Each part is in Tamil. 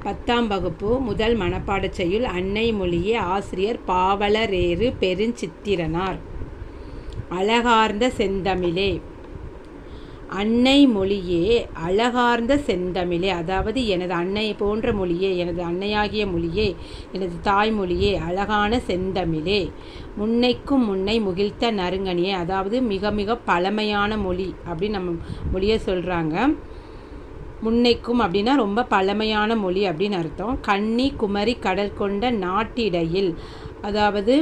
10ஆம் வகுப்பு முதல் மனப்பாடச் செய்யுள் அன்னை மொழியே. ஆசிரியர் பாவலரேறு பெருஞ்சித்திரனார். அழகார்ந்த செந்தமிழே. அன்னை மொழியே அழகார்ந்த செந்தமிழே, அதாவது எனது அன்னை போன்ற மொழியே, எனது அன்னையாகிய மொழியே, எனது தாய்மொழியே, அழகான செந்தமிழே. முன்னைக்கும் முன்னை முகிழ்த்த நறுங்கனியே, அதாவது மிக மிக பழமையான மொழி அப்படின்னு நம்ம மொழியை சொல்கிறாங்க. முன்னைக்கும் அப்படின்னா ரொம்ப பழமையான மொழி அப்படின்னு அர்த்தம். கன்னி குமரி கடல் கொண்ட நாட்டிடையில், அதாவது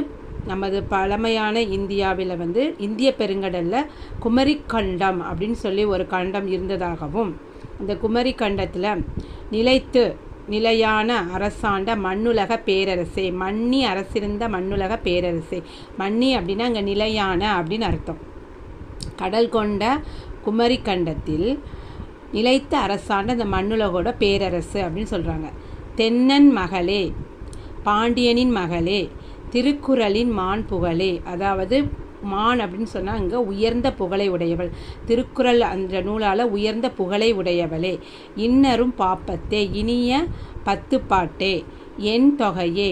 நமது பழமையான இந்தியாவில் இந்திய பெருங்கடலில் குமரி கண்டம் அப்படின்னு சொல்லி ஒரு கண்டம் இருந்ததாகவும், அந்த குமரி கண்டத்தில் நிலையான அரசாண்ட மண்ணுலக பேரரசே, மன்னி அரசிருந்த மண்ணுலக பேரரசே. மன்னி அப்படின்னா அங்கே நிலையான அப்படின்னு அர்த்தம். கடல் கொண்ட குமரி கண்டத்தில் நிலைத்த அரசாண்ட அந்த மண்ணுலகோட பேரரசு அப்படின்னு சொல்கிறாங்க. தென்னன் மகளே, பாண்டியனின் மகளே, திருக்குறளின் மான் புகழே, அதாவது மான் அப்படின்னு சொன்னால் இங்கே உயர்ந்த புகழை உடையவள், திருக்குறள் அந்த நூலால் உயர்ந்த புகழை உடையவளே. இன்னரும் பாப்பத்தே, இனிய 10 பாட்டே, என் தொகையே,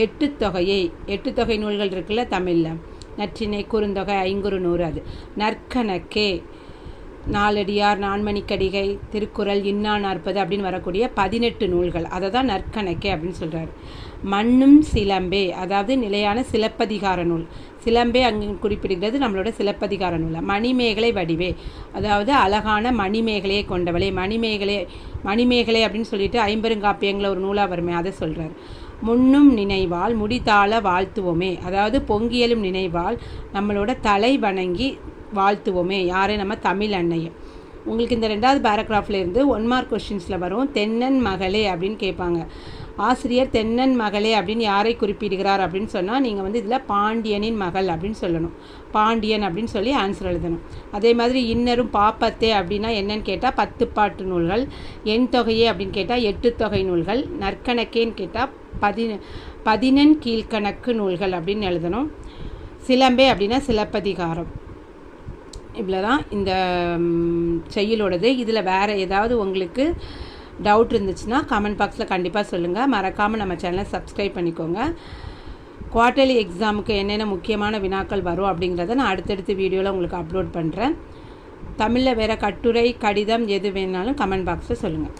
8 தொகையே. 8 தொகை நூல்கள் இருக்குல்ல தமிழில், நற்றிணை, குறுந்தொகை, ஐங்குறு, நூறு. அது நற்கணக்கே, நாலடியார், நான்மணிக்கடிகை, திருக்குறள், இன்னா 40 அப்படின்னு வரக்கூடிய 18 நூல்கள், அதை தான் நற்கணக்கே அப்படின்னு சொல்கிறார். மண்ணும் சிலம்பே, அதாவது நிலையான சிலப்பதிகார நூல். சிலம்பே அங்கே குறிப்பிடுகிறது நம்மளோட சிலப்பதிகார நூல். மணிமேகலை வடிவே, அதாவது அழகான மணிமேகலையை கொண்டவளே. மணிமேகலை அப்படின்னு சொல்லிட்டு ஐம்பெருங்காப்பியங்களில் ஒரு நூலாக வருமே, அதை சொல்கிறார். முன்னும் நினைவால் முடித்தாள வாழ்த்துவோமே, அதாவது பொங்கியலும் நினைவால் நம்மளோட தலை வணங்கி வாழ்த்துவோமே. யாரை? நம்ம தமிழ் அன்னையை. உங்களுக்கு இந்த 2வது பேராகிராஃப்லேருந்து 1 மார்க் கொஸ்டின்ஸில் வரும். தென்னன் மகளே அப்படின்னு கேட்பாங்க. ஆசிரியர் தென்னன் மகளே அப்படின்னு யாரை குறிப்பிடுகிறார் அப்படின்னு சொன்னால் நீங்கள் இதில் பாண்டியனின் மகள் அப்படின்னு சொல்லணும். பாண்டியன் அப்படின்னு சொல்லி ஆன்சர் எழுதணும். அதே மாதிரி இன்னரும் பாப்பத்தே அப்படின்னா என்னன்னு கேட்டால் 10 பாட்டு நூல்கள். எண் தொகையே அப்படின்னு கேட்டால் 8 தொகை நூல்கள். நற்கணக்கேன்னு கேட்டால் 11 கீழ்கணக்கு நூல்கள் அப்படின்னு எழுதணும். சிலம்பே அப்படின்னா சிலப்பதிகாரம். இவ்வளோ தான் இந்த செய்யுளோடது. இதில் வேறு ஏதாவது உங்களுக்கு டவுட் இருந்துச்சுன்னா கமெண்ட் பாக்ஸில் கண்டிப்பாக சொல்லுங்கள். மறக்காமல் நம்ம சேனலை சப்ஸ்கிரைப் பண்ணிக்கோங்க. குவார்ட்டர்லி எக்ஸாமுக்கு என்னென்ன முக்கியமான வினாக்கள் வரும் அப்படிங்கிறத நான் அடுத்தடுத்த வீடியோவில் உங்களுக்கு அப்லோட் பண்ணுறேன். தமிழில் வேறு கட்டுரை, கடிதம் எது வேணாலும் கமெண்ட் பாக்ஸில் சொல்லுங்கள்.